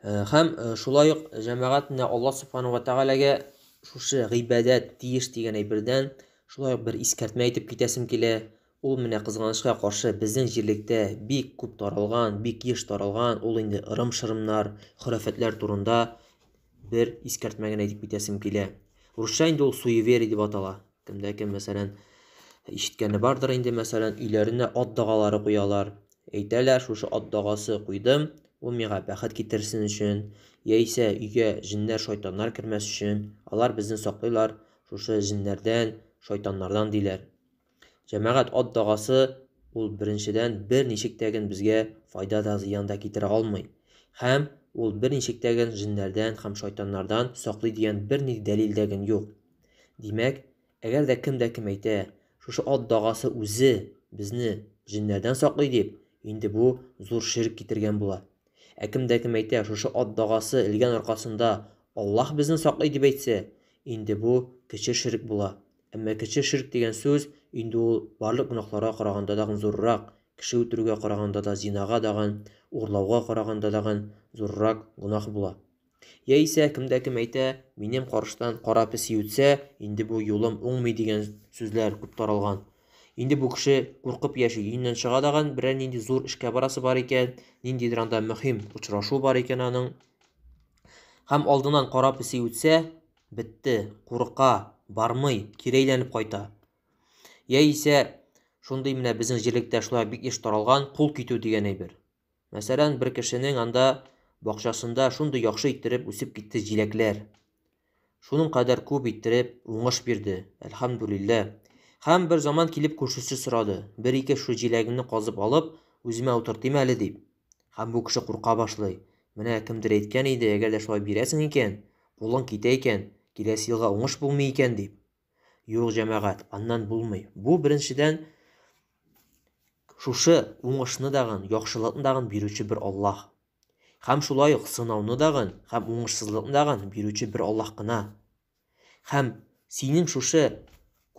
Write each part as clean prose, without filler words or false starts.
Һәм шулай ук җәмәгать менә Алла Субхану ва Тәгаләгә шушы гыйбадәт тиеш дигән әйбердән шулай ук бер искәртмә әйтеп китәсем килә. Ул менә кызганычка каршы безнең җирлектә бик күп таралган, бик еш таралган, ул инде ырым-шырымнар, хөрәфәтләр турында бер искәртмә генә әйтеп китәсем килә. Русча инде ул суеверие дип атала. Кемдә кем мәсәлән ишеткәне бардыр инде, мәсәлән, өйләренә ат дагалары куялар. Әйтәләр, шушы ат дагасы куйдым, ул миңа бәхет китерсен өчен, яисә өйгә җиннәр, шайтаннар кермәс өчен. Алар безне саклыйлар шушы җиннәрдән, шайтаннардан диләр. Җәмәгать, ат дагасы ул беренчедән бер ничектәген безгә файда да, зыян да китерә алмый. Һәм ул бер ничектәген җиннәрдән һәм шайтаннардан саклый дигән берни дәлил дәген юк. Димәк, әгәр дә кем әйтә, шушы ат дагасы үзе безне җиннәрдән саклый дип, инде бу зур ширк китергән була. Кем әйтә, шушы ат дагасы элгән аркасында Аллаһ безне саклый дип әйтсә, инде бу кече ширк була. Әмма кече ширк дигән сүз инде ул барлык гөнаһларга караганда да зуррак, кеше үтерүгә караганда да, зинага даган, урлауга караганда да зуррак гөнаһ була. Яисә кем әйтә, минем карыштан кара песи үтсә, инде бу юлым уңмый дигән сүзләр күп таралган. Инде бу кеше куркып яши, өеннән чыга даган, берәр нинди зур эшкә барасы бар икән, ниндидер анда мөһим очрашу бар икән аның. Һәм алдыннан кара песи үтсә, бетте, курка, бармый, кире әйләнеп кайта. Яисә шундый менә безнең җирлектә шулай бик еш таралган кул китү дигән әйбер. Мәсәлән, бер кешенең анда бакчасында шундый яхшы иттереп үсеп китте җиләкләр. Шуның кадәр күп иттереп уңыш бирде, әлхәмдүлилләh. Һәм бер заман килеп күршесе сорады, бер-ике шу җиләгемне казып алып, үземә утыртыйм әле дип. Һәм бу кеше курка башлый. Менә кемдер әйткән иде, әгәр дә шулай бирәсең икән, кулың китә икән, киләсе елга уңыш булмый икән дип. Юк, җәмәгать, аннан булмый. Бу беренчедән шушы уңышны дагын, яхшылыкны дагын бирүче бер Аллаһ. Һәм шулай ук сынауны дагын, һәм уңышсызлыкны дагын бирүче бер Аллаһ кына. Һәм синең шушы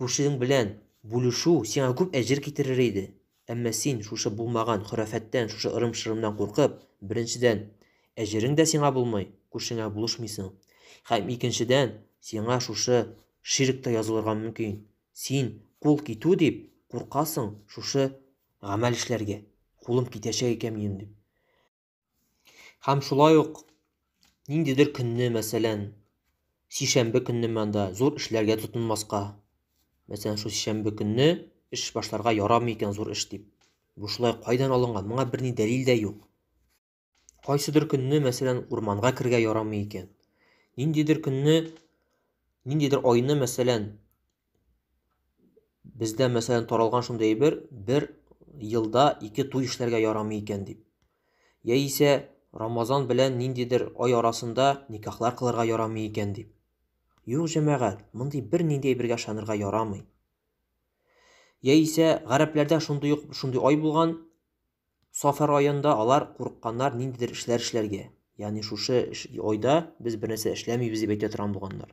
күршең белән бүлешү сиңа күп әҗер китерер иде. Әмма син шушы булмаган хөрәфәттән, шушы ырым-шырымдан куркып, беренчедән әҗерең дә сиңа булмый, күршеңә булышмыйсың. Һәм икенчедән сиңа шушы ширк та язылырга мөмкин. Син кул китү дип куркасың шушы гамәл эшләргә. Кулым китәчәк икән минем дип. Һәм шулай ук ниндидер көнне, мәсәлән, сишәмбе көнне монда зур эшләргә тотынмаска. Мәсәлән, шу сишәмбе көнне эш башларга ярамый икән зур эш дип. Бу шулай кайдан алынган? Моңа берни дәлил дә юк. Кайсыдыр көнне, мәсәлән, урманга кергә ярамый икән. Ниндидер көнне, ниндидер айны, мәсәлән, бездә мәсәлән таралган шундый бер елда 2 туй эшләргә ярамый икән дип. Яисә Рамазан белән ниндидер ай арасында никахлар кылырга ярамый икән дип. Юк, җәмәгать, мондый бер нинди әйбергә ышанырга ярамый. Яисә гарәпләрдә шундый ай булган, Сафар айында алар курыкканнар ниндидер эшләр эшләргә. Ягъни шушы айда без бер нәрсә эшләмибез дип әйтә торган булганнар.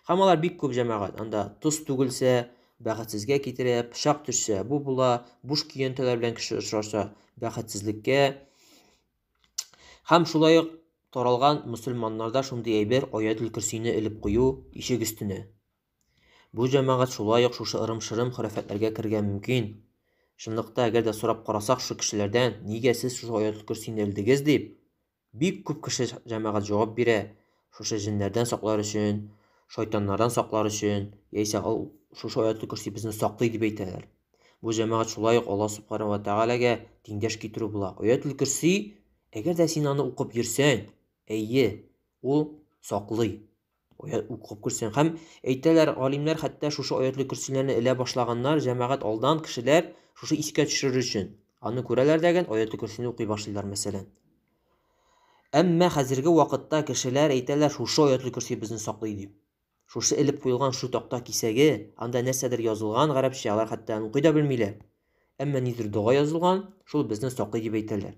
Һәм алар бик күп, җәмәгать. Анда тоз түгелсә, бәхетсезгә китерә, пычак төшсә, бу була, буш көянтәләр белән кеше очраша, бәхетсезлеккә. Һәм шулай ук таралган мөселманнарда шундый әйбер Аятул Курсийне элеп кую ишек өстенә. Бу җәмәгать шулай ук шушы ырым-шырым хөрәфәтләргә кергән мөмкин. Шунлыкта әгәр дә сорап карасак шу кешеләрдән, нигә сез шушы Аятул Курсийне элдегез дип, бик күп кеше җәмәгать җавап бирә. Шушы җиннәрдән саклар өчен, шайтаннардан саклар өчен, яисә шушы Аятул Курсий безне саклый дип әйтәләр. Бу җәмәгать шулай ук Алла Субханаһу ва Тәгаләгә тиңдәш китерү була. Аятул Курсий, әгәр дә син аны укып йөрсәң, әйе, ул саклый. Укып күрсәң. Һәм әйтәләр, галимнәр хәтта шушы Аятул Курсийләрне элә башлаганнар, җәмәгать алдан кешеләр шушы искә төшерер өчен. Аны күрәләр дәгән Аятул Курсийне укый башлыйлар, мәсәлән. Әмма хәзерге вакытта кешеләр әйтәләр, шушы Аятул Курсий безне саклый дип. Шушы элеп куелган шу такта кисәге, анда нәрсәдер язылган гарәпчә, алар хәтта аны укый да белмиләр. Әмма нидер дуга язылган, шул безне саклый дип әйтәләр.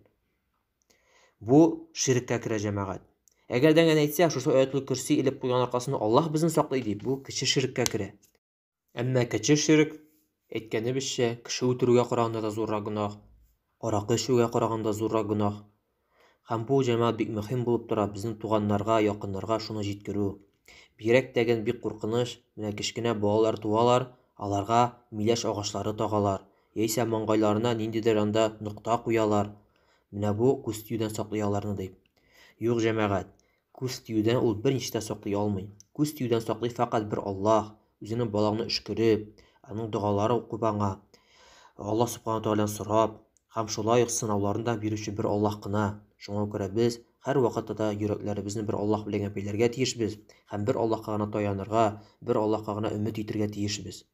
Бу ширккә керә, җәмәгать. Әгәр дә әйтсә, шушы Аятул Курсий элеп куйган аркасында Аллаһ безне саклый дип, бу кече ширккә керә. Әмма кече ширк, әйткәнебезчә, кеше үтерүгә караганда да зуррак гөнаһ, аракы эчүгә караганда зуррак гөнаһ. Һәм бу җәмәгать бик мөһим булып тора, безнең туганнарга, якыннарга шуны җиткерү. Бигрәк тәген бик куркыныч, менә кечкенә балалар туалар, аларга миләш агачлары тагалар, яисә маңгайларына ниндидер анда нокта куялар. Менә бу күз тиюдән саклый аларны дип. Юк, җәмәгать, күз тиюдән ул берничә дә саклый алмый. Күз тиюдән саклый фақат бер Аллаһ, үзенең балаңны өшкереп, аның дугалары укып аңа, Аллаһ Субхану Тааладан сорап, һәм шулай ук сынауларында бирүче бер Аллаһ кына. Шуңа күрә без һәр вакытта да йөрәкләребезне бер Аллаһ белән бәйләргә тиешбез һәм бер Аллаһка гына таянырга, бер Аллаһка гына өмет итәргә тиешбез.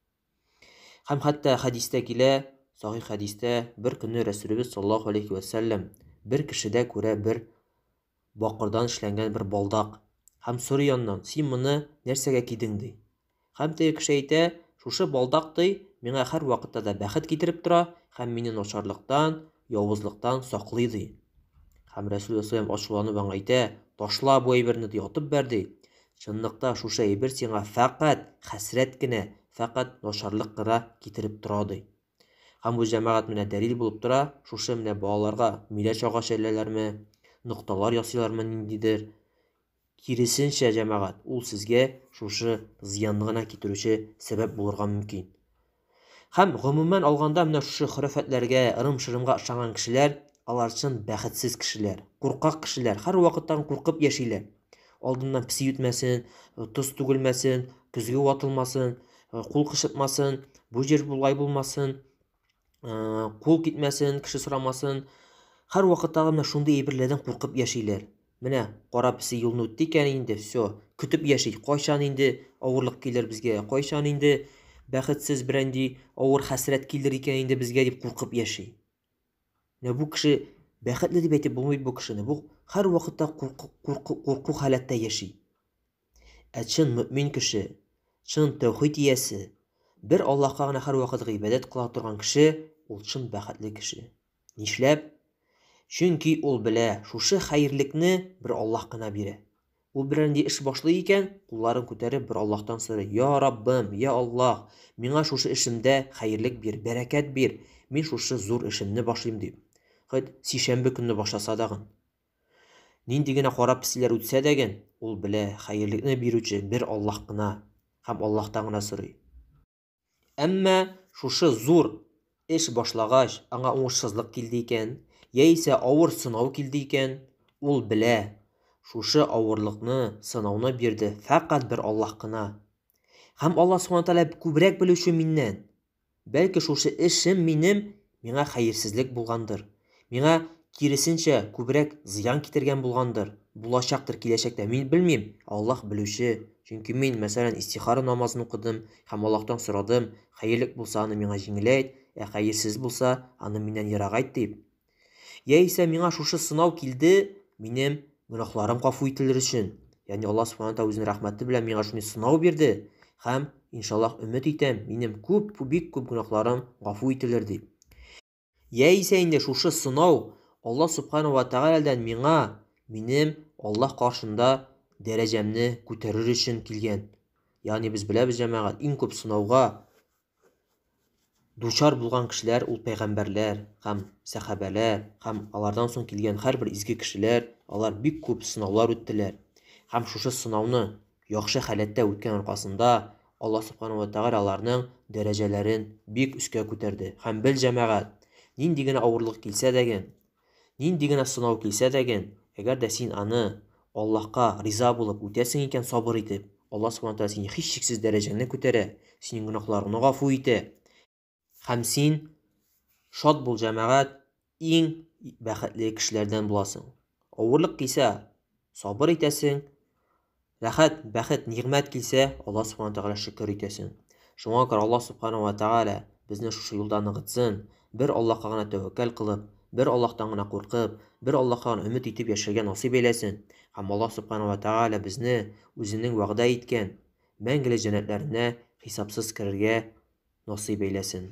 Һәм хәтта хәдистә килә, сахих хәдистә, бер көнне Рәсүлебез саллаллаһу алейхи ва сәллям бер кешедә күрә бер бакырдан эшләнгән бер балдак һәм сорый яннан: "Син моны нәрсәгә кидең?" ди. Һәм теге кеше әйтә: "Шушы балдак ди, миңа һәр вакытта да бәхет китереп тора һәм мине начарлыктан, явызлыктан саклый" ди. Һәм Рәсүл саллаллаһу ачуланып аңа әйтә: "Ташла бу әйберне ди, атып бәр" ди. Чынлыкта шушы әйбер сиңа фақат хәсрәт кенә, фақат начарлык кына китереп тора ди. Һәм бу җәмәгать менә дәлил булып тора, шушы менә балаларга миләш агач әлләләрме, нокталар ясыйлармы ниндидер. Киресенчә җәмәгать, ул сезгә шушы зыянны гына китерүче сәбәп булырга мөмкин. Һәм гомумән алганда менә шушы хөрәфәтләргә, ырым-шырымга ышанган кешеләр, алар чын бәхетсез кешеләр, куркак кешеләр, һәр вакыттан куркып яшиләр. Алдыннан песи үтмәсен, тоз түгелмәсен, көзгө ватылмасын, кул кышытмасын, бу җир булай булмасын, кул китмәсен, кеше сорамасын. Һәр вакытта менә шундый әйберләрдән куркып яшиләр. Менә кара песи юлны үтте икән инде, всё, көтеп яши. Кайчан инде авырлык килер безгә, кайчан инде бәхетсез бренди авыр хәсрәт килер икән инде безгә дип куркып яши. Менә бу кеше бәхетле дип әйтеп булмый бу кешене. Бу һәр вакытта курку халәттә яши. Чын мөэмин кеше, чын тәүхид иясе, бер Аллаһка гына һәр вакыт гыйбадәт кыла торган кеше, ул чын бәхетле кеше. Нишләп? Чөнки ул белә, шушы хәерлекне бер Аллаһ кына бирә. Ул бернинди эш башлый икән, кулларын күтәреп бер Аллаһтан сорый: "Я Раббым, я Аллаһ, миңа шушы эшемдә хәерлек бир, бәрәкәт бир. Мин шушы зур эшемне башлыйм" дип. Хәт сишәмбе көнне башласа дагын. Нинди генә кара песләр үтсә дәген, ул белә, хәерлекне бирүче бер Аллаһ кына һәм Аллаһтан гына сорый. Әмма шушы зур эш башлагач, аңа уңышсызлык килде икән, яисә авыр сынау килде икән, ул белә, шушы авырлыкны, сынауны бирде фақат бер Аллаһ кына. Һәм Аллаһ Субхану Тааля күбрәк белүче миннән. Бәлки шушы эшем миңа хәерсезлек булгандыр. Миңа киресенчә күбрәк зыян китергән булгандыр. Булачактыр киләчәктә, мин белмим. Аллаһ белүче. Чөнки мин, мәсәлән, истихара намазын укыдым һәм Аллаһтан сорадым, хәерлек булса аны миңа җиңеләйт, хәерсез булса аны миннән ерагайт дип. Яисә миңа шушы сынау килде, минем гөнаһларым гафу ителер өчен. Ягъни Аллаһ Субхану Тааля үзенең рәхмәте белән миңа шуны сынау бирде һәм иншаллаһ өмет итәм, минем бик күп гөнаһларым гафу ителер дип. Яисә инде шушы сынау Аллаһ Субхану ва Тааладан миңа, минем Аллаһ каршында дәрәҗәмне күтәрер өчен килгән. Ягъни без беләбез җәмәгать, иң күп сынауга дучар булган кешеләр ул пәйгамбәрләр һәм сахабәләр һәм алардан соң килгән һәрбер изге кешеләр, алар бик күп сынаулар үттеләр. Һәм шушы сынауны яхшы халәттә үткән аркасында Аллаһ Субхану ва Тааля аларның дәрәҗәләрен бик үскә күтәрде. Һәм бел җәмәгать, нинди генә авырлык килсә дәген, нинди генә сынау килсә дәген, әгәр дә син аны Аллаһка риза булып үтәсең икән сабыр итеп, Аллаһ Субхану Тааля сине һичшиксез дәрәҗәңне күтәрә, синең гөнаһларыңны гафу итә. Һәм син шат бул җәмәгать, иң бәхетле кешеләрдән буласың. Авырлык килсә, сабыр итәсең. Рәхәт, бәхет, нигъмәт килсә, Аллаһ Субхану Тааля шөкер итәсең. Шуңа күрә Аллаһ Субхану ва Тааля безне шушы юлда ныгытсын, бер Аллаһка гына тәвәккәл кылып, бер Аллаһтан гына куркып, бер Аллаһка гына өмет итеп яшәргә насыйп әйләсен. Һәм Аллаһ Субхану ва Тааля безне үзенең вәгъдә иткән мәңгелек җәннәтләренә хисапсыз керергә насыйп әйләсен.